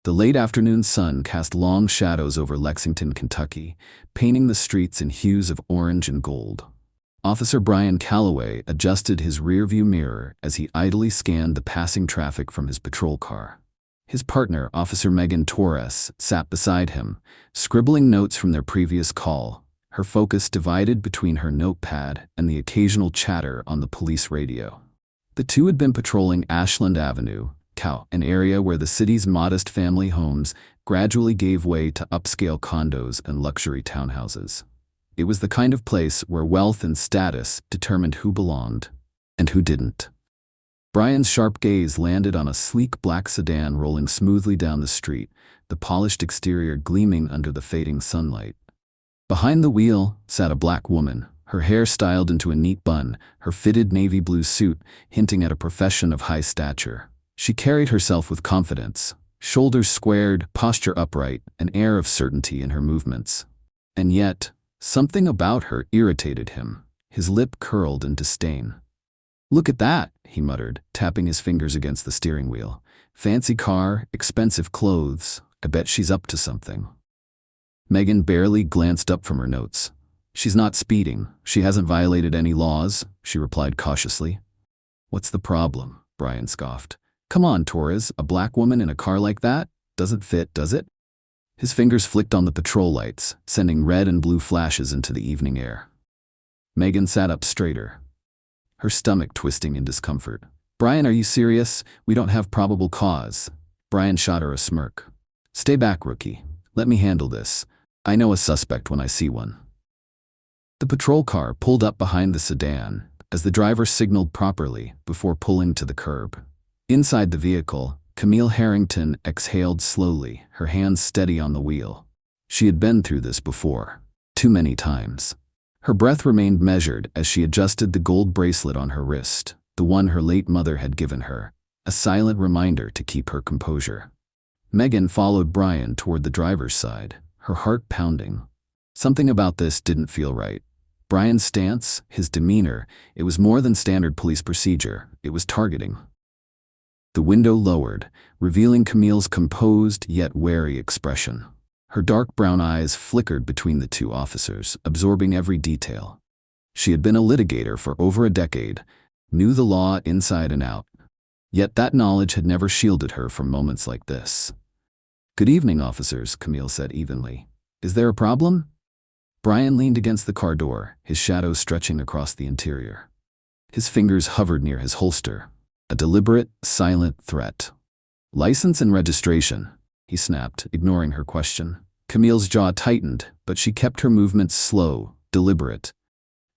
The late afternoon sun cast long shadows over Lexington, Kentucky, painting the streets in hues of orange and gold. Officer Brian Calloway adjusted his rearview mirror as he idly scanned the passing traffic from his patrol car. His partner, Officer Megan Torres, sat beside him, scribbling notes from their previous call, her focus divided between her notepad and the occasional chatter on the police radio. The two had been patrolling Ashland Avenue, an area where the city's modest family homes gradually gave way to upscale condos and luxury townhouses. It was the kind of place where wealth and status determined who belonged and who didn't. Brian's sharp gaze landed on a sleek black sedan rolling smoothly down the street, the polished exterior gleaming under the fading sunlight. Behind the wheel sat a black woman, her hair styled into a neat bun, her fitted navy blue suit hinting at a profession of high stature. She carried herself with confidence, shoulders squared, posture upright, an air of certainty in her movements. And yet, something about her irritated him. His lip curled in disdain. "Look at that," he muttered, tapping his fingers against the steering wheel. "Fancy car, expensive clothes. I bet she's up to something." Megan barely glanced up from her notes. "She's not speeding. She hasn't violated any laws," she replied cautiously. "What's the problem?" Brian scoffed. "Come on, Torres, a black woman in a car like that? Doesn't fit, does it?" His fingers flicked on the patrol lights, sending red and blue flashes into the evening air. Megan sat up straighter, her stomach twisting in discomfort. "Brian, are you serious? We don't have probable cause." Brian shot her a smirk. "Stay back, rookie. Let me handle this. I know a suspect when I see one." The patrol car pulled up behind the sedan as the driver signaled properly before pulling to the curb. Inside the vehicle, Camille Harrington exhaled slowly, her hands steady on the wheel. She had been through this before, too many times. Her breath remained measured as she adjusted the gold bracelet on her wrist, the one her late mother had given her, a silent reminder to keep her composure. Megan followed Brian toward the driver's side, her heart pounding. Something about this didn't feel right. Brian's stance, his demeanor, it was more than standard police procedure, it was targeting. The window lowered, revealing Camille's composed yet wary expression. Her dark brown eyes flickered between the two officers, absorbing every detail. She had been a litigator for over a decade, knew the law inside and out. Yet that knowledge had never shielded her from moments like this. "Good evening, officers," Camille said evenly. "Is there a problem?" Brian leaned against the car door, his shadow stretching across the interior. His fingers hovered near his holster, a deliberate, silent threat. "License and registration," he snapped, ignoring her question. Camille's jaw tightened, but she kept her movements slow, deliberate.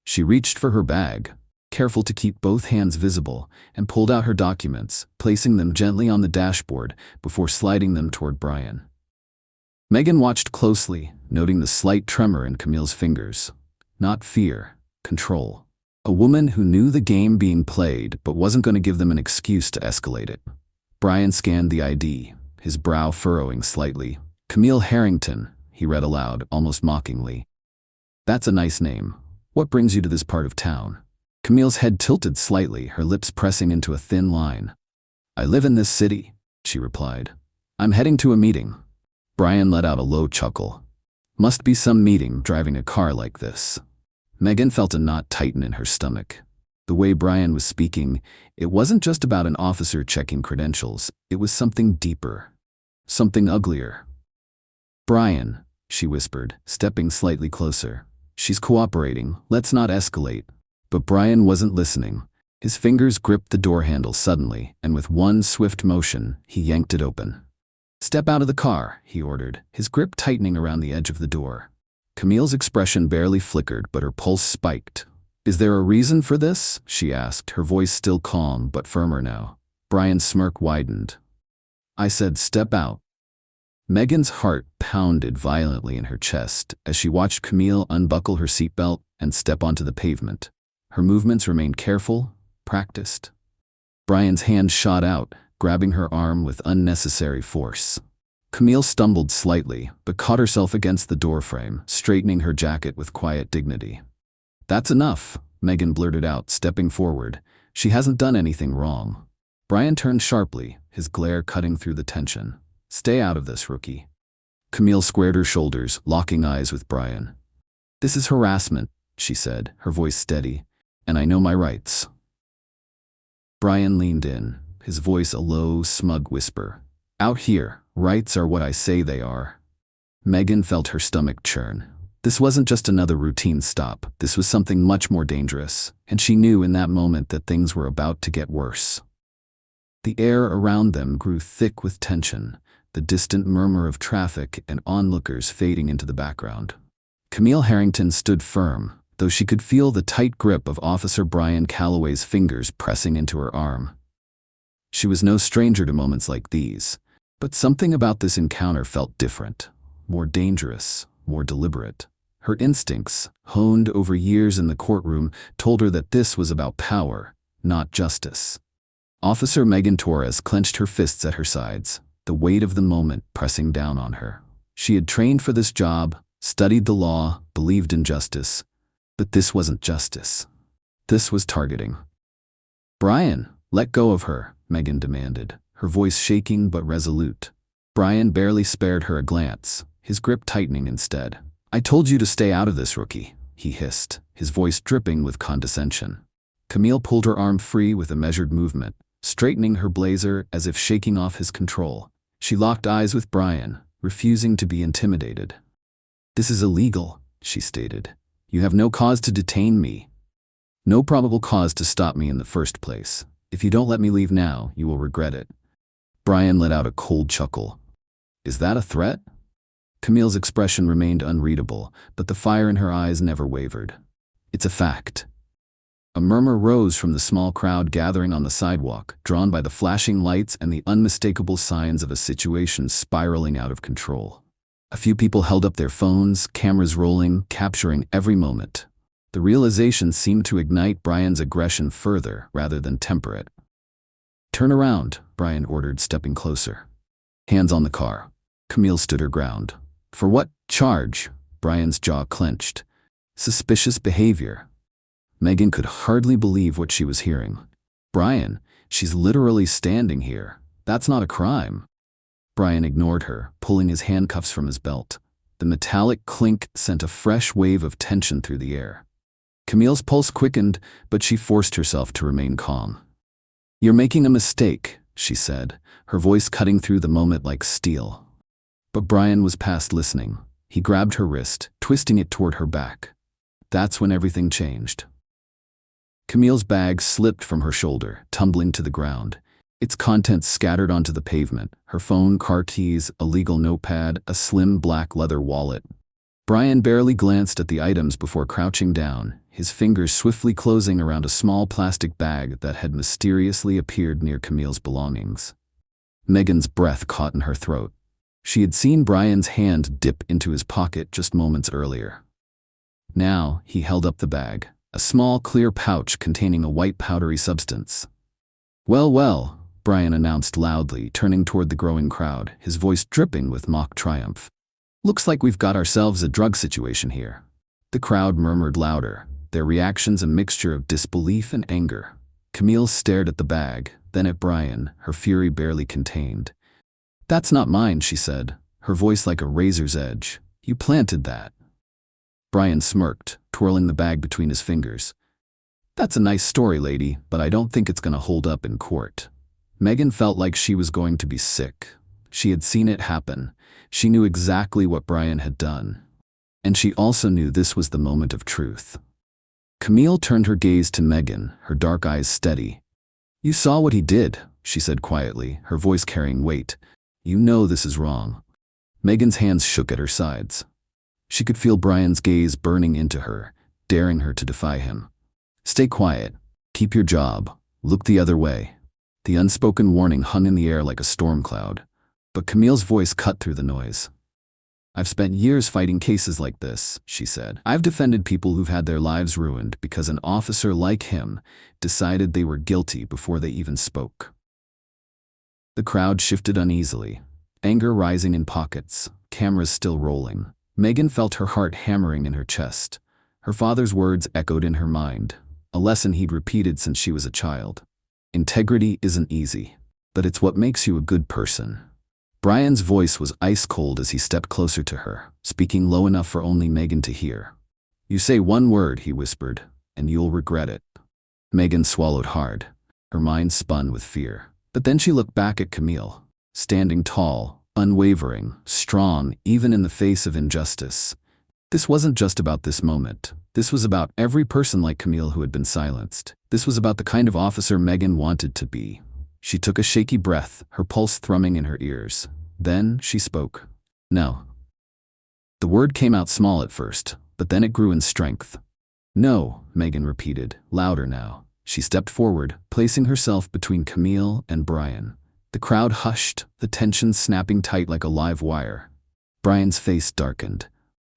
She reached for her bag, careful to keep both hands visible, and pulled out her documents, placing them gently on the dashboard before sliding them toward Brian. Megan watched closely, noting the slight tremor in Camille's fingers. Not fear, control. A woman who knew the game being played but wasn't going to give them an excuse to escalate it. Brian scanned the ID, his brow furrowing slightly. "Camille Harrington," he read aloud, almost mockingly. "That's a nice name. What brings you to this part of town?" Camille's head tilted slightly, her lips pressing into a thin line. "I live in this city," she replied. "I'm heading to a meeting." Brian let out a low chuckle. Must be some meeting driving a car like this. Megan felt a knot tighten in her stomach. The way Brian was speaking, it wasn't just about an officer checking credentials, it was something deeper. Something uglier. "Brian," she whispered, stepping slightly closer. "She's cooperating, let's not escalate." But Brian wasn't listening. His fingers gripped the door handle suddenly, and with one swift motion, he yanked it open. "Step out of the car," he ordered, his grip tightening around the edge of the door. Camille's expression barely flickered, but her pulse spiked. "Is there a reason for this?" she asked, her voice still calm but firmer now. Brian's smirk widened. "I said step out." Megan's heart pounded violently in her chest as she watched Camille unbuckle her seatbelt and step onto the pavement. Her movements remained careful, practiced. Brian's hand shot out, grabbing her arm with unnecessary force. Camille stumbled slightly, but caught herself against the doorframe, straightening her jacket with quiet dignity. "That's enough," Megan blurted out, stepping forward. "She hasn't done anything wrong." Brian turned sharply, his glare cutting through the tension. Stay out of this, rookie. Camille squared her shoulders, locking eyes with Brian. This is harassment, she said, her voice steady, and I know my rights. Brian leaned in, his voice a low, smug whisper. Out here, rights are what I say they are. Megan felt her stomach churn. This wasn't just another routine stop, this was something much more dangerous, and she knew in that moment that things were about to get worse. The air around them grew thick with tension, the distant murmur of traffic and onlookers fading into the background. Camille Harrington stood firm, though she could feel the tight grip of Officer Brian Calloway's fingers pressing into her arm. She was no stranger to moments like these, but something about this encounter felt different, more dangerous, more deliberate. Her instincts, honed over years in the courtroom, told her that this was about power, not justice. Officer Megan Torres clenched her fists at her sides, the weight of the moment pressing down on her. She had trained for this job, studied the law, believed in justice. But this wasn't justice. This was targeting. Brian, let go of her, Megan demanded, her voice shaking but resolute. Brian barely spared her a glance, his grip tightening instead. I told you to stay out of this, rookie, he hissed, his voice dripping with condescension. Camille pulled her arm free with a measured movement, straightening her blazer as if shaking off his control. She locked eyes with Brian, refusing to be intimidated. This is illegal, she stated. You have no cause to detain me. No probable cause to stop me in the first place. If you don't let me leave now, you will regret it. Brian let out a cold chuckle. Is that a threat? Camille's expression remained unreadable, but the fire in her eyes never wavered. It's a fact. A murmur rose from the small crowd gathering on the sidewalk, drawn by the flashing lights and the unmistakable signs of a situation spiraling out of control. A few people held up their phones, cameras rolling, capturing every moment. The realization seemed to ignite Brian's aggression further rather than temper it. Turn around, Brian ordered, stepping closer. Hands on the car. Camille stood her ground. For what charge? Brian's jaw clenched. Suspicious behavior. Megan could hardly believe what she was hearing. Brian, she's literally standing here. That's not a crime. Brian ignored her, pulling his handcuffs from his belt. The metallic clink sent a fresh wave of tension through the air. Camille's pulse quickened, but she forced herself to remain calm. You're making a mistake, she said, her voice cutting through the moment like steel. But Brian was past listening. He grabbed her wrist, twisting it toward her back. That's when everything changed. Camille's bag slipped from her shoulder, tumbling to the ground. Its contents scattered onto the pavement, her phone, car keys, a legal notepad, a slim black leather wallet. Brian barely glanced at the items before crouching down, his fingers swiftly closing around a small plastic bag that had mysteriously appeared near Camille's belongings. Megan's breath caught in her throat. She had seen Brian's hand dip into his pocket just moments earlier. Now, he held up the bag, a small clear pouch containing a white powdery substance. Well, Brian announced loudly, turning toward the growing crowd, his voice dripping with mock triumph. Looks like we've got ourselves a drug situation here. The crowd murmured louder, their reactions a mixture of disbelief and anger. Camille stared at the bag, then at Brian, her fury barely contained. That's not mine, she said, her voice like a razor's edge. You planted that. Brian smirked, twirling the bag between his fingers. That's a nice story, lady, but I don't think it's going to hold up in court. Megan felt like she was going to be sick. She had seen it happen. She knew exactly what Brian had done. And she also knew this was the moment of truth. Camille turned her gaze to Megan, her dark eyes steady. You saw what he did, she said quietly, her voice carrying weight. You know this is wrong. Megan's hands shook at her sides. She could feel Brian's gaze burning into her, daring her to defy him. Stay quiet. Keep your job. Look the other way. The unspoken warning hung in the air like a storm cloud. But Camille's voice cut through the noise. I've spent years fighting cases like this, she said. I've defended people who've had their lives ruined because an officer like him decided they were guilty before they even spoke. The crowd shifted uneasily, anger rising in pockets, cameras still rolling. Megan felt her heart hammering in her chest. Her father's words echoed in her mind, a lesson he'd repeated since she was a child. Integrity isn't easy, but it's what makes you a good person. Brian's voice was ice cold as he stepped closer to her, speaking low enough for only Megan to hear. "You say one word," he whispered, "and you'll regret it." Megan swallowed hard. Her mind spun with fear. But then she looked back at Camille, standing tall, unwavering, strong, even in the face of injustice. This wasn't just about this moment. This was about every person like Camille who had been silenced. This was about the kind of officer Megan wanted to be. She took a shaky breath, her pulse thrumming in her ears. Then she spoke. "No." The word came out small at first, but then it grew in strength. "No," Megan repeated, louder now. She stepped forward, placing herself between Camille and Brian. The crowd hushed, the tension snapping tight like a live wire. Brian's face darkened.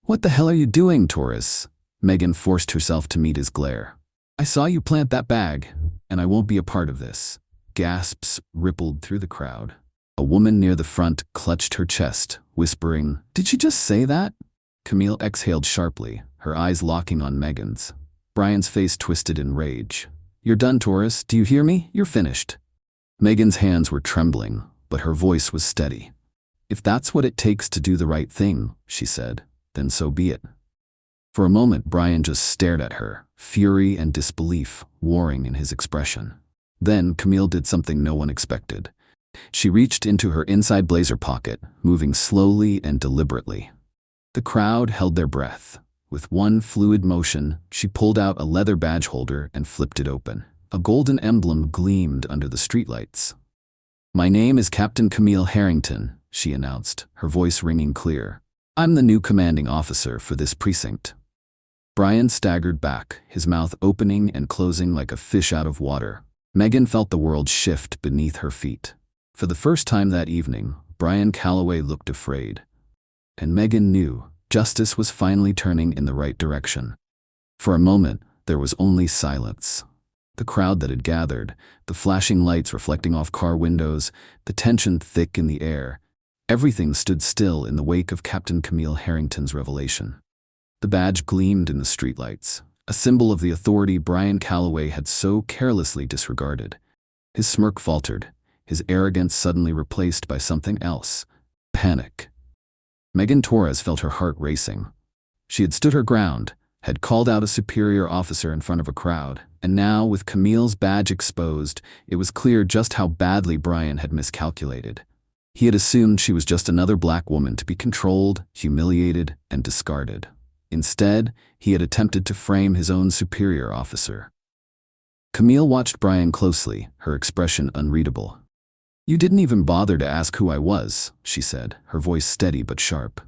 "What the hell are you doing, Taurus?" Megan forced herself to meet his glare. "I saw you plant that bag, and I won't be a part of this." Gasps rippled through the crowd. A woman near the front clutched her chest, whispering, "Did she just say that?" Camille exhaled sharply, her eyes locking on Megan's. Brian's face twisted in rage. "You're done, Taurus. Do you hear me? You're finished." Megan's hands were trembling, but her voice was steady. "If that's what it takes to do the right thing," she said, "then so be it." For a moment, Brian just stared at her, fury and disbelief warring in his expression. Then Camille did something no one expected. She reached into her inside blazer pocket, moving slowly and deliberately. The crowd held their breath. With one fluid motion, she pulled out a leather badge holder and flipped it open. A golden emblem gleamed under the streetlights. "My name is Captain Camille Harrington," she announced, her voice ringing clear. "I'm the new commanding officer for this precinct." Brian staggered back, his mouth opening and closing like a fish out of water. Megan felt the world shift beneath her feet. For the first time that evening, Brian Calloway looked afraid. And Megan knew justice was finally turning in the right direction. For a moment, there was only silence. The crowd that had gathered, the flashing lights reflecting off car windows, the tension thick in the air, everything stood still in the wake of Captain Camille Harrington's revelation. The badge gleamed in the streetlights, a symbol of the authority Brian Calloway had so carelessly disregarded. His smirk faltered, his arrogance suddenly replaced by something else: panic. Megan Torres felt her heart racing. She had stood her ground, had called out a superior officer in front of a crowd, and now, with Camille's badge exposed, it was clear just how badly Brian had miscalculated. He had assumed she was just another black woman to be controlled, humiliated, and discarded. Instead, he had attempted to frame his own superior officer. Camille watched Brian closely, her expression unreadable. "You didn't even bother to ask who I was," she said, her voice steady but sharp.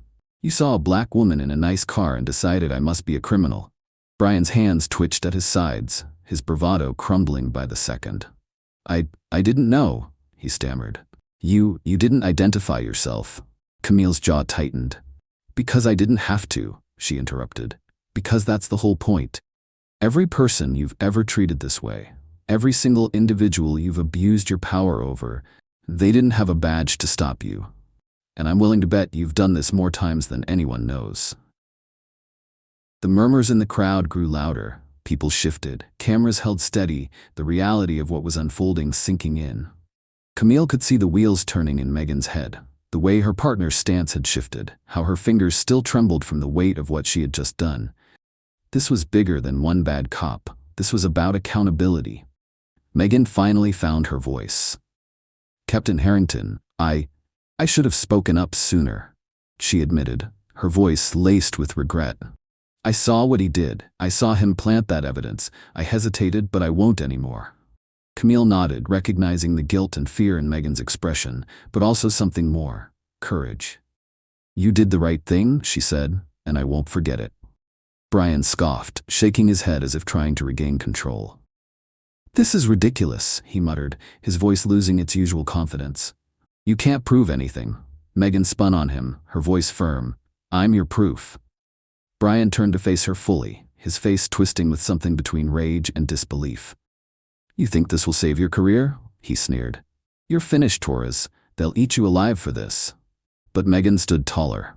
"You saw a black woman in a nice car and decided I must be a criminal." Brian's hands twitched at his sides, his bravado crumbling by the second. I didn't know," he stammered. You didn't identify yourself." Camille's jaw tightened. "Because I didn't have to," she interrupted. "Because that's the whole point. Every person you've ever treated this way, every single individual you've abused your power over, they didn't have a badge to stop you. And I'm willing to bet you've done this more times than anyone knows." The murmurs in the crowd grew louder. People shifted, cameras held steady, the reality of what was unfolding sinking in. Camille could see the wheels turning in Megan's head, the way her partner's stance had shifted, how her fingers still trembled from the weight of what she had just done. This was bigger than one bad cop. This was about accountability. Megan finally found her voice. "Captain Harrington, I should have spoken up sooner," she admitted, her voice laced with regret. "I saw what he did. I saw him plant that evidence. I hesitated, but I won't anymore." Camille nodded, recognizing the guilt and fear in Megan's expression, but also something more: courage. "You did the right thing," she said, "and I won't forget it." Brian scoffed, shaking his head as if trying to regain control. "This is ridiculous," he muttered, his voice losing its usual confidence. "You can't prove anything." Megan spun on him, her voice firm. "I'm your proof." Brian turned to face her fully, his face twisting with something between rage and disbelief. "You think this will save your career?" he sneered. "You're finished, Torres. They'll eat you alive for this." But Megan stood taller.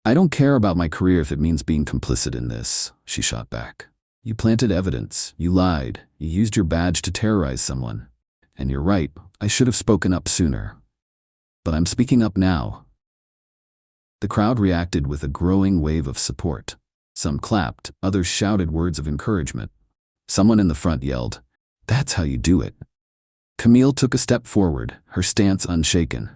"I don't care about my career if it means being complicit in this," she shot back. "You planted evidence, you lied, you used your badge to terrorize someone. And you're right, I should have spoken up sooner." But I'm speaking up now. The crowd reacted with a growing wave of support. Some clapped, others shouted words of encouragement. Someone in the front yelled, "That's how you do it." Camille took a step forward, her stance unshaken.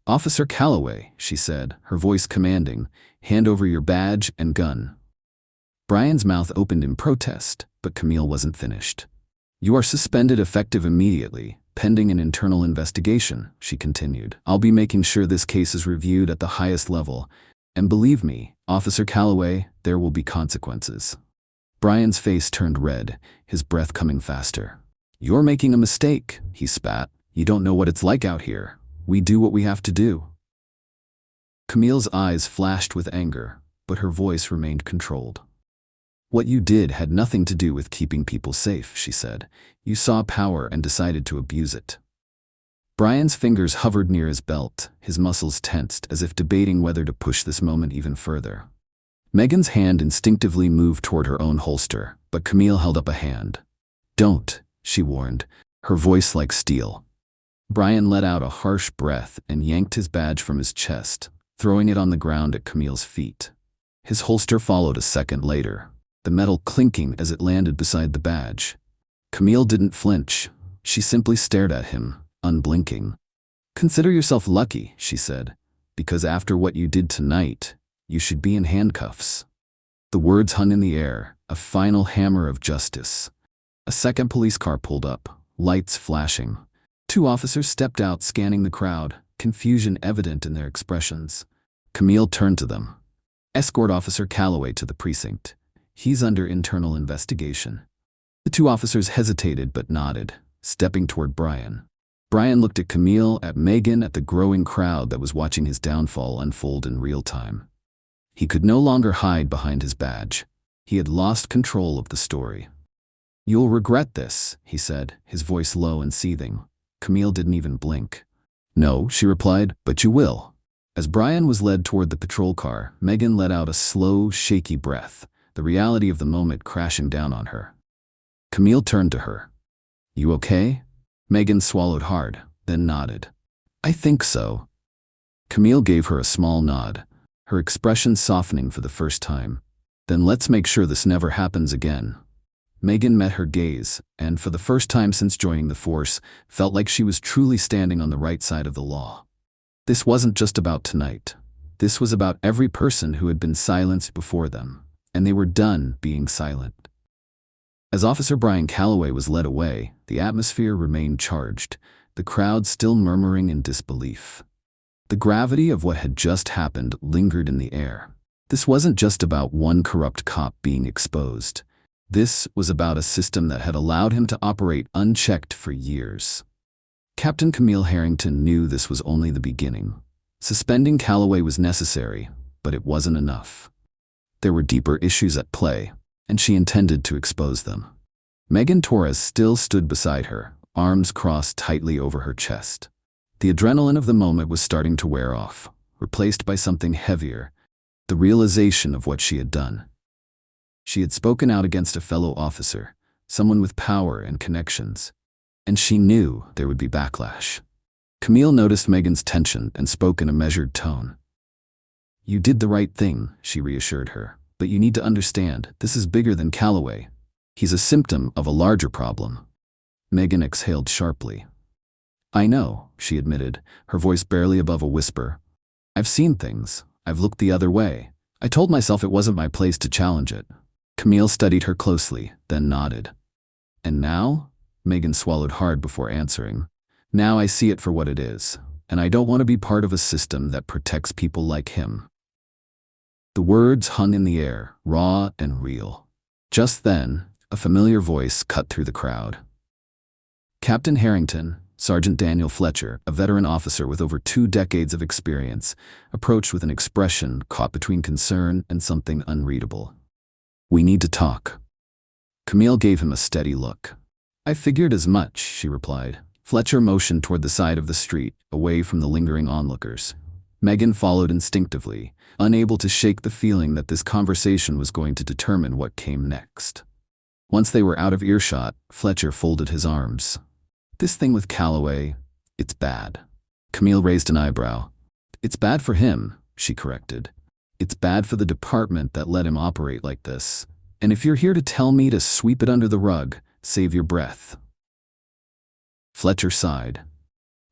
"Officer Calloway," she said, her voice commanding, "hand over your badge and gun." Brian's mouth opened in protest, but Camille wasn't finished. "You are suspended effective immediately, pending an internal investigation," she continued. "I'll be making sure this case is reviewed at the highest level. And believe me, Officer Calloway, there will be consequences." Brian's face turned red, his breath coming faster. "You're making a mistake," he spat. "You don't know what it's like out here. We do what we have to do." Camille's eyes flashed with anger, but her voice remained controlled. "What you did had nothing to do with keeping people safe," she said. "You saw power and decided to abuse it." Brian's fingers hovered near his belt, his muscles tensed as if debating whether to push this moment even further. Megan's hand instinctively moved toward her own holster, but Camille held up a hand. "Don't," she warned, her voice like steel. Brian let out a harsh breath and yanked his badge from his chest, throwing it on the ground at Camille's feet. His holster followed a second later, the metal clinking as it landed beside the badge. Camille didn't flinch. She simply stared at him, unblinking. "Consider yourself lucky," she said, "because after what you did tonight, you should be in handcuffs." The words hung in the air, a final hammer of justice. A second police car pulled up, lights flashing. Two officers stepped out, scanning the crowd, confusion evident in their expressions. Camille turned to them. "Escort Officer Calloway to the precinct. He's under internal investigation." The two officers hesitated but nodded, stepping toward Brian. Brian looked at Camille, at Megan, at the growing crowd that was watching his downfall unfold in real time. He could no longer hide behind his badge. He had lost control of the story. "You'll regret this," he said, his voice low and seething. Camille didn't even blink. "No," she replied, "but you will." As Brian was led toward the patrol car, Megan let out a slow, shaky breath, the reality of the moment crashing down on her. Camille turned to her. "You okay?" Megan swallowed hard, then nodded. "I think so." Camille gave her a small nod, her expression softening for the first time. "Then let's make sure this never happens again." Megan met her gaze, and for the first time since joining the force, felt like she was truly standing on the right side of the law. This wasn't just about tonight. This was about every person who had been silenced before them, and they were done being silent. As Officer Brian Calloway was led away, the atmosphere remained charged, the crowd still murmuring in disbelief. The gravity of what had just happened lingered in the air. This wasn't just about one corrupt cop being exposed. This was about a system that had allowed him to operate unchecked for years. Captain Camille Harrington knew this was only the beginning. Suspending Calloway was necessary, but it wasn't enough. There were deeper issues at play, and she intended to expose them. Megan Torres still stood beside her, arms crossed tightly over her chest. The adrenaline of the moment was starting to wear off, replaced by something heavier, the realization of what she had done. She had spoken out against a fellow officer, someone with power and connections, and she knew there would be backlash. Camille noticed Megan's tension and spoke in a measured tone. "You did the right thing," she reassured her. "But you need to understand, this is bigger than Calloway. He's a symptom of a larger problem." Megan exhaled sharply. "I know," she admitted, her voice barely above a whisper. "I've seen things. I've looked the other way. I told myself it wasn't my place to challenge it." Camille studied her closely, then nodded. "And now?" Megan swallowed hard before answering. "Now I see it for what it is, and I don't want to be part of a system that protects people like him." The words hung in the air, raw and real. Just then, a familiar voice cut through the crowd. Captain Harrington, Sergeant Daniel Fletcher, a veteran officer with over 2 decades of experience, approached with an expression caught between concern and something unreadable. "We need to talk." Camille gave him a steady look. "I figured as much," she replied. Fletcher motioned toward the side of the street, away from the lingering onlookers. Megan followed instinctively, unable to shake the feeling that this conversation was going to determine what came next. Once they were out of earshot, Fletcher folded his arms. "This thing with Calloway, it's bad. Camille raised an eyebrow. It's bad for him, she corrected. It's bad for the department that let him operate like this. And if you're here to tell me to sweep it under the rug, save your breath. Fletcher sighed.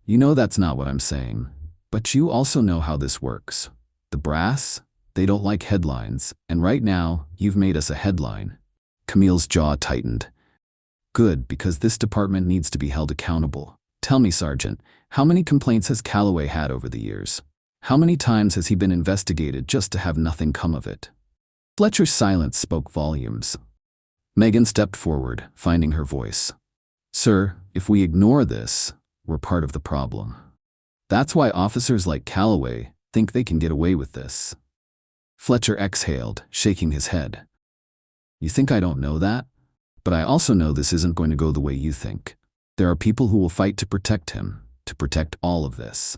You know that's not what I'm saying. But you also know how this works. The brass, they don't like headlines, and right now, you've made us a headline. Camille's jaw tightened. Good, because this department needs to be held accountable. Tell me, Sergeant, how many complaints has Calloway had over the years? How many times has he been investigated just to have nothing come of it? Fletcher's silence spoke volumes. Megan stepped forward, finding her voice. Sir, if we ignore this, we're part of the problem. That's why officers like Calloway think they can get away with this. Fletcher exhaled, shaking his head. You think I don't know that? But I also know this isn't going to go the way you think. There are people who will fight to protect him, to protect all of this.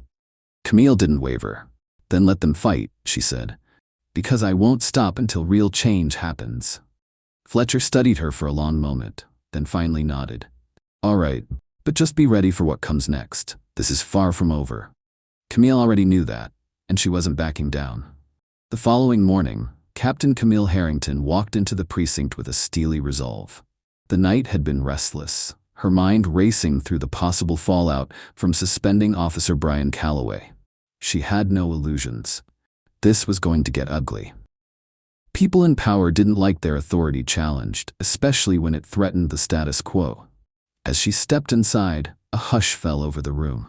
Camille didn't waver. Then let them fight, she said. Because I won't stop until real change happens. Fletcher studied her for a long moment, then finally nodded. All right, but just be ready for what comes next. This is far from over. Camille already knew that, and she wasn't backing down. The following morning, Captain Camille Harrington walked into the precinct with a steely resolve. The night had been restless, her mind racing through the possible fallout from suspending Officer Brian Calloway. She had no illusions. This was going to get ugly. People in power didn't like their authority challenged, especially when it threatened the status quo. As she stepped inside, a hush fell over the room.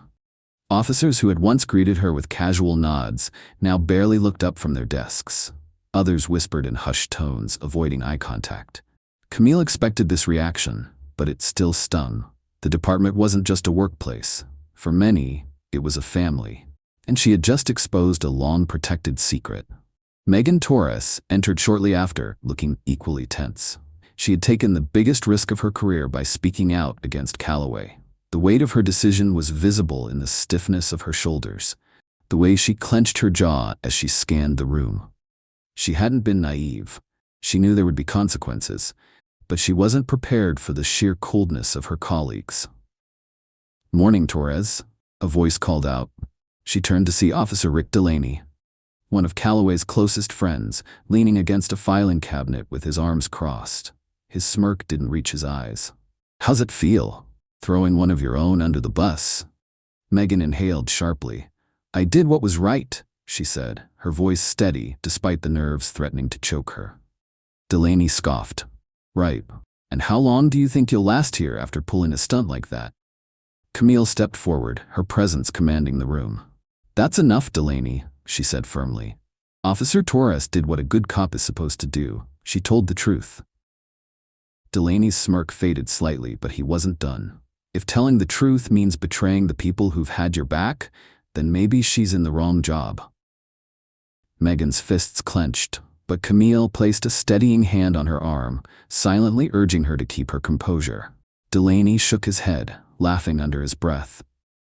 Officers who had once greeted her with casual nods now barely looked up from their desks. Others whispered in hushed tones, avoiding eye contact. Camille expected this reaction, but it still stung. The department wasn't just a workplace. For many, it was a family. And she had just exposed a long-protected secret. Megan Torres entered shortly after, looking equally tense. She had taken the biggest risk of her career by speaking out against Calloway. The weight of her decision was visible in the stiffness of her shoulders, the way she clenched her jaw as she scanned the room. She hadn't been naive. She knew there would be consequences, but she wasn't prepared for the sheer coldness of her colleagues. Morning, Torres, a voice called out. She turned to see Officer Rick Delaney, one of Calloway's closest friends, leaning against a filing cabinet with his arms crossed. His smirk didn't reach his eyes. How's it feel, throwing one of your own under the bus? Megan inhaled sharply. I did what was right, she said, her voice steady despite the nerves threatening to choke her. Delaney scoffed. Right. And how long do you think you'll last here after pulling a stunt like that? Camille stepped forward, her presence commanding the room. That's enough, Delaney, she said firmly. Officer Torres did what a good cop is supposed to do. She told the truth. Delaney's smirk faded slightly, but he wasn't done. If telling the truth means betraying the people who've had your back, then maybe she's in the wrong job. Megan's fists clenched, but Camille placed a steadying hand on her arm, silently urging her to keep her composure. Delaney shook his head, laughing under his breath.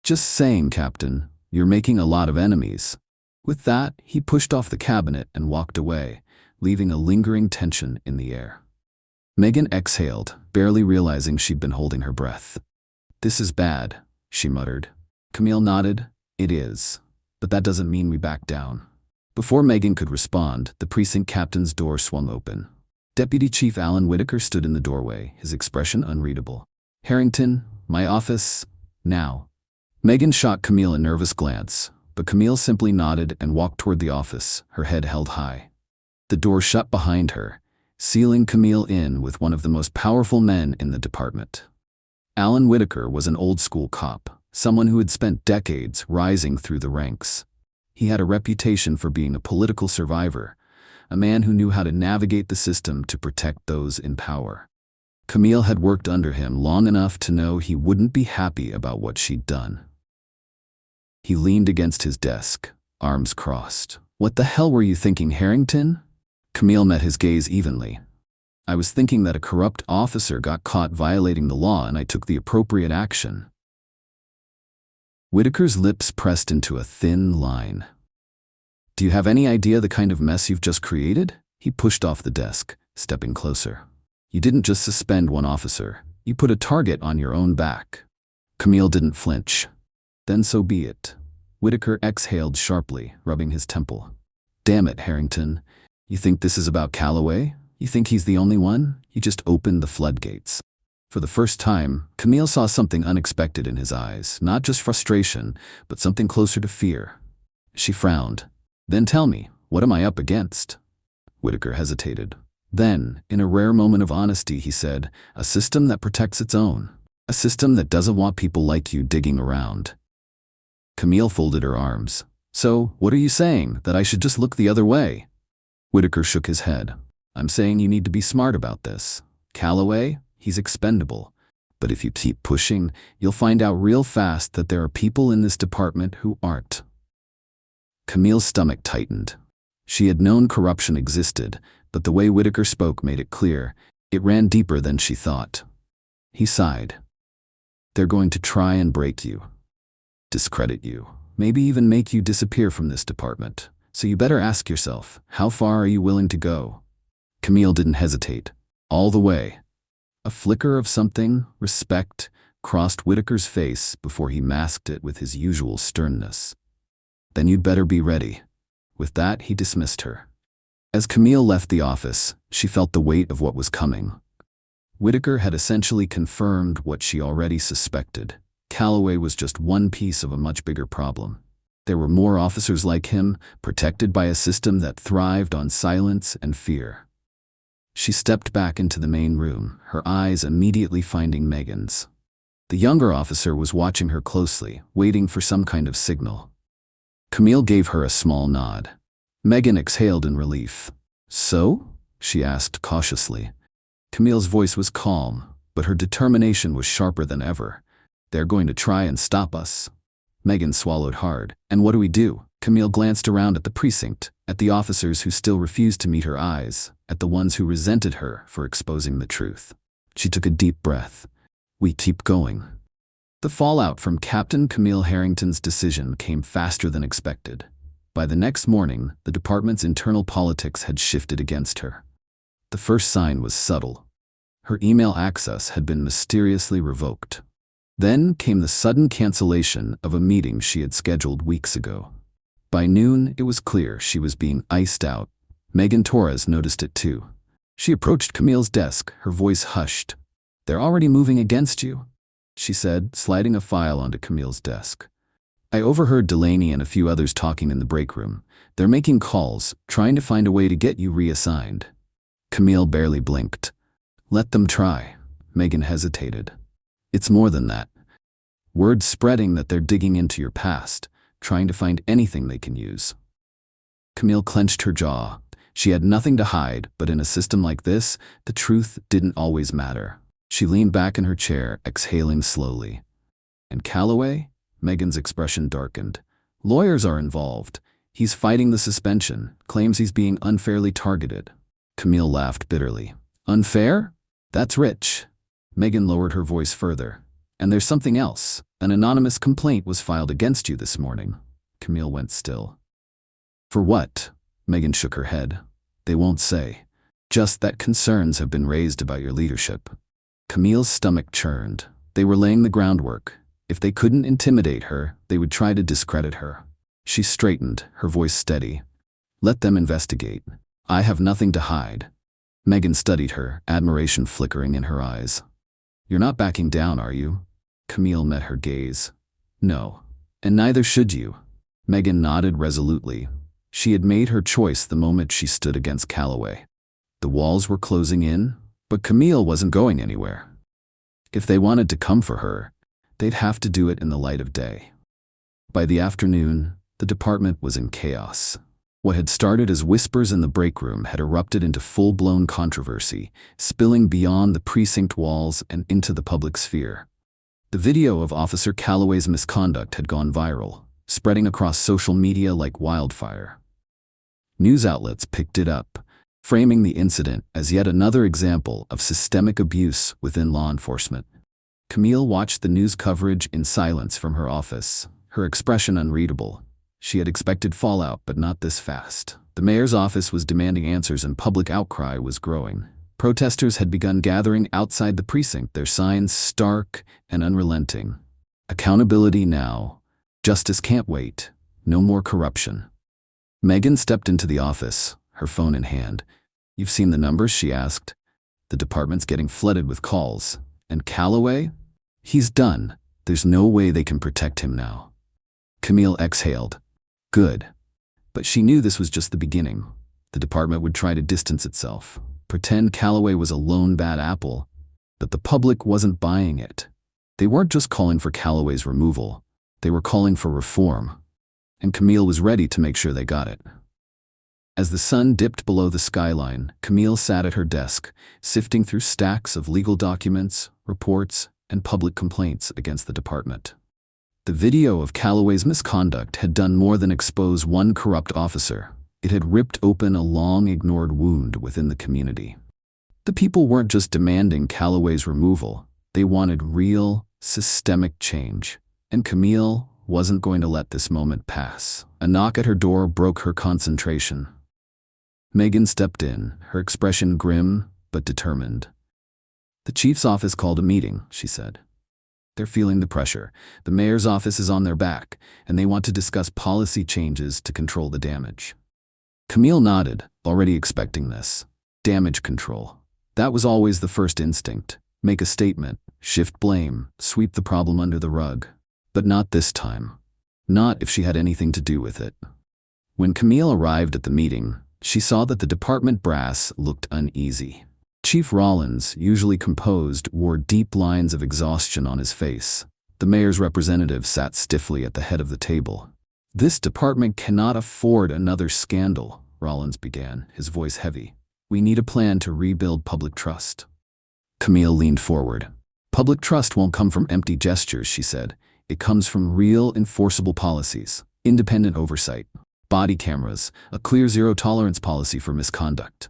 Just saying, Captain, you're making a lot of enemies. With that, he pushed off the cabinet and walked away, leaving a lingering tension in the air. Megan exhaled, barely realizing she'd been holding her breath. This is bad, she muttered. Camille nodded. It is. But that doesn't mean we back down. Before Megan could respond, the precinct captain's door swung open. Deputy Chief Alan Whitaker stood in the doorway, his expression unreadable. Harrington, my office, now. Megan shot Camille a nervous glance, but Camille simply nodded and walked toward the office, her head held high. The door shut behind her, sealing Camille in with one of the most powerful men in the department. Alan Whitaker was an old-school cop, someone who had spent decades rising through the ranks. He had a reputation for being a political survivor, a man who knew how to navigate the system to protect those in power. Camille had worked under him long enough to know he wouldn't be happy about what she'd done. He leaned against his desk, arms crossed. What the hell were you thinking, Harrington? Camille met his gaze evenly. I was thinking that a corrupt officer got caught violating the law and I took the appropriate action. Whitaker's lips pressed into a thin line. Do you have any idea the kind of mess you've just created? He pushed off the desk, stepping closer. You didn't just suspend one officer. You put a target on your own back. Camille didn't flinch. Then so be it. Whitaker exhaled sharply, rubbing his temple. Damn it, Harrington. You think this is about Calloway? You think he's the only one? You just opened the floodgates. For the first time, Camille saw something unexpected in his eyes, not just frustration, but something closer to fear. She frowned. Then tell me, what am I up against? Whitaker hesitated. Then, in a rare moment of honesty, he said, a system that protects its own. A system that doesn't want people like you digging around. Camille folded her arms. So, what are you saying, that I should just look the other way? Whitaker shook his head. I'm saying you need to be smart about this. Calloway, he's expendable. But if you keep pushing, you'll find out real fast that there are people in this department who aren't. Camille's stomach tightened. She had known corruption existed, but the way Whitaker spoke made it clear. It ran deeper than she thought. He sighed. They're going to try and break you. Discredit you. Maybe even make you disappear from this department. So you better ask yourself, how far are you willing to go? Camille didn't hesitate. All the way. A flicker of something, respect, crossed Whitaker's face before he masked it with his usual sternness. Then you'd better be ready. With that, he dismissed her. As Camille left the office, she felt the weight of what was coming. Whitaker had essentially confirmed what she already suspected. Calloway was just one piece of a much bigger problem. There were more officers like him, protected by a system that thrived on silence and fear. She stepped back into the main room, her eyes immediately finding Megan's. The younger officer was watching her closely, waiting for some kind of signal. Camille gave her a small nod. Megan exhaled in relief. So? She asked cautiously. Camille's voice was calm, but her determination was sharper than ever. They're going to try and stop us. Megan swallowed hard. And what do we do? Camille glanced around at the precinct, at the officers who still refused to meet her eyes, at the ones who resented her for exposing the truth. She took a deep breath. We keep going. The fallout from Captain Camille Harrington's decision came faster than expected. By the next morning, the department's internal politics had shifted against her. The first sign was subtle. Her email access had been mysteriously revoked. Then came the sudden cancellation of a meeting she had scheduled weeks ago. By noon, it was clear she was being iced out. Megan Torres noticed it too. She approached Camille's desk, her voice hushed. They're already moving against you, she said, sliding a file onto Camille's desk. I overheard Delaney and a few others talking in the break room. They're making calls, trying to find a way to get you reassigned. Camille barely blinked. Let them try. Megan hesitated. It's more than that. Word spreading that they're digging into your past, trying to find anything they can use. Camille clenched her jaw. She had nothing to hide, but in a system like this, the truth didn't always matter. She leaned back in her chair, exhaling slowly. And Calloway? Megan's expression darkened. Lawyers are involved. He's fighting the suspension, claims he's being unfairly targeted. Camille laughed bitterly. Unfair? That's rich. Megan lowered her voice further. And there's something else. An anonymous complaint was filed against you this morning. Camille went still. For what? Megan shook her head. They won't say. Just that concerns have been raised about your leadership. Camille's stomach churned. They were laying the groundwork. If they couldn't intimidate her, they would try to discredit her. She straightened, her voice steady. Let them investigate. I have nothing to hide. Megan studied her, admiration flickering in her eyes. You're not backing down, are you? Camille met her gaze. No. And neither should you. Megan nodded resolutely. She had made her choice the moment she stood against Calloway. The walls were closing in, but Camille wasn't going anywhere. If they wanted to come for her, they'd have to do it in the light of day. By the afternoon, the department was in chaos. What had started as whispers in the break room had erupted into full-blown controversy, spilling beyond the precinct walls and into the public sphere. The video of Officer Calloway's misconduct had gone viral, spreading across social media like wildfire. News outlets picked it up, framing the incident as yet another example of systemic abuse within law enforcement. Camille watched the news coverage in silence from her office, her expression unreadable. She had expected fallout, but not this fast. The mayor's office was demanding answers and public outcry was growing. Protesters had begun gathering outside the precinct, their signs stark and unrelenting. Accountability now, Justice can't wait. No more corruption. Megan stepped into the office, her phone in hand. "You've seen the numbers?" she asked. "The department's getting flooded with calls. And Calloway? He's done. There's no way they can protect him now." Camille exhaled. Good. But she knew this was just the beginning. The department would try to distance itself, pretend Calloway was a lone bad apple. But the public wasn't buying it. They weren't just calling for Calloway's removal. They were calling for reform. And Camille was ready to make sure they got it. As the sun dipped below the skyline, Camille sat at her desk, sifting through stacks of legal documents, reports, and public complaints against the department. The video of Calloway's misconduct had done more than expose one corrupt officer. It had ripped open a long-ignored wound within the community. The people weren't just demanding Calloway's removal. They wanted real, systemic change. And Camille wasn't going to let this moment pass. A knock at her door broke her concentration. Megan stepped in, her expression grim but determined. "The chief's office called a meeting," she said. "They're feeling the pressure. The mayor's office is on their back, and they want to discuss policy changes to control the damage." Camille nodded, already expecting this. Damage control. That was always the first instinct. Make a statement, shift blame, sweep the problem under the rug. But not this time. Not if she had anything to do with it. When Camille arrived at the meeting, she saw that the department brass looked uneasy. Chief Rollins, usually composed, wore deep lines of exhaustion on his face. The mayor's representative sat stiffly at the head of the table. "This department cannot afford another scandal," Rollins began, his voice heavy. "We need a plan to rebuild public trust." Camille leaned forward. "Public trust won't come from empty gestures," she said. "It comes from real, enforceable policies, independent oversight, body cameras, a clear zero-tolerance policy for misconduct."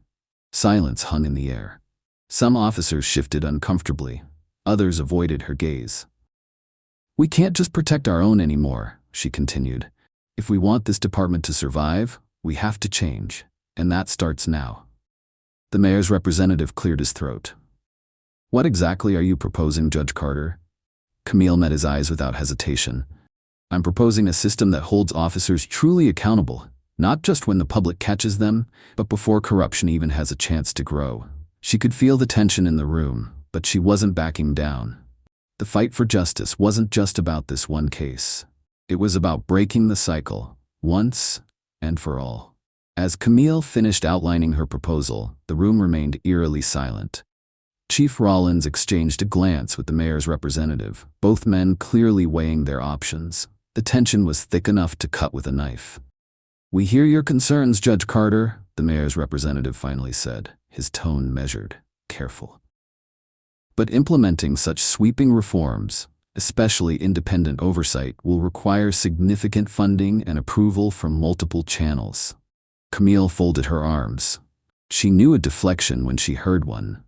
Silence hung in the air. Some officers shifted uncomfortably. Others avoided her gaze. "We can't just protect our own anymore," she continued. "If we want this department to survive, we have to change, and that starts now." The mayor's representative cleared his throat. "What exactly are you proposing, Judge Carter?" Camille met his eyes without hesitation. "I'm proposing a system that holds officers truly accountable, not just when the public catches them, but before corruption even has a chance to grow." She could feel the tension in the room, but she wasn't backing down. The fight for justice wasn't just about this one case. It was about breaking the cycle, once and for all. As Camille finished outlining her proposal, the room remained eerily silent. Chief Rollins exchanged a glance with the mayor's representative, both men clearly weighing their options. The tension was thick enough to cut with a knife. "We hear your concerns, Judge Carter," the mayor's representative finally said, his tone measured, careful. "But implementing such sweeping reforms, especially independent oversight, will require significant funding and approval from multiple channels." Camille folded her arms. She knew a deflection when she heard one.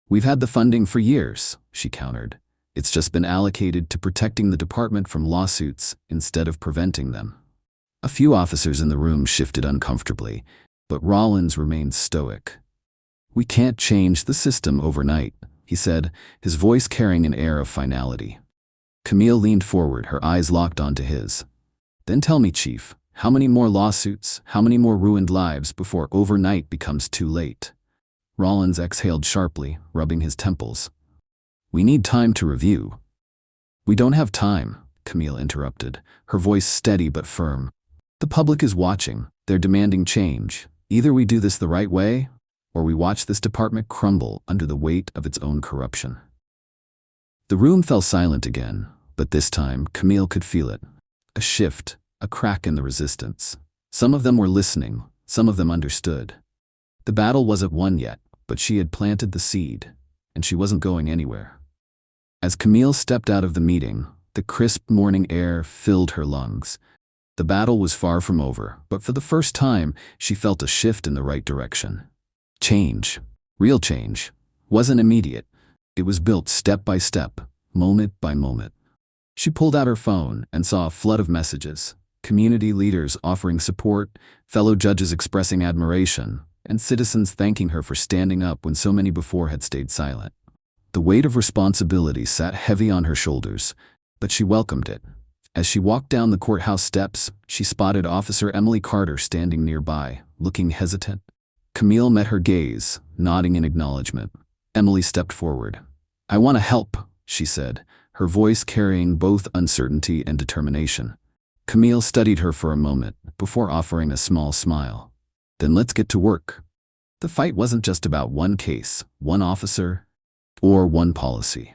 "We've had the funding for years," she countered. "It's just been allocated to protecting the department from lawsuits instead of preventing them." A few officers in the room shifted uncomfortably, but Rollins remained stoic. "We can't change the system overnight," he said, his voice carrying an air of finality. Camille leaned forward, her eyes locked onto his. "Then tell me, Chief, how many more lawsuits, how many more ruined lives before overnight becomes too late?" Rollins exhaled sharply, rubbing his temples. "We need time to review." "We don't have time," Camille interrupted, her voice steady but firm. "The public is watching. They're demanding change. Either we do this the right way, or we watch this department crumble under the weight of its own corruption." The room fell silent again, but this time Camille could feel it. A shift, a crack in the resistance. Some of them were listening, some of them understood. The battle wasn't won yet, but she had planted the seed, and she wasn't going anywhere. As Camille stepped out of the meeting, the crisp morning air filled her lungs. The battle was far from over, but for the first time, she felt a shift in the right direction. Change, real change, wasn't immediate. It was built step by step, moment by moment. She pulled out her phone and saw a flood of messages. Community leaders offering support, fellow judges expressing admiration, and citizens thanking her for standing up when so many before had stayed silent. The weight of responsibility sat heavy on her shoulders, but she welcomed it. As she walked down the courthouse steps, she spotted Officer Emily Carter standing nearby, looking hesitant. Camille met her gaze, nodding in acknowledgement. Emily stepped forward. "I want to help," she said, her voice carrying both uncertainty and determination. Camille studied her for a moment, before offering a small smile. "Then let's get to work." The fight wasn't just about one case, one officer, or one policy.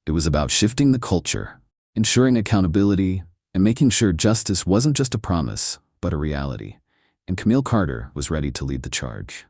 It was about shifting the culture, ensuring accountability, and making sure justice wasn't just a promise, but a reality. And Camille Carter was ready to lead the charge.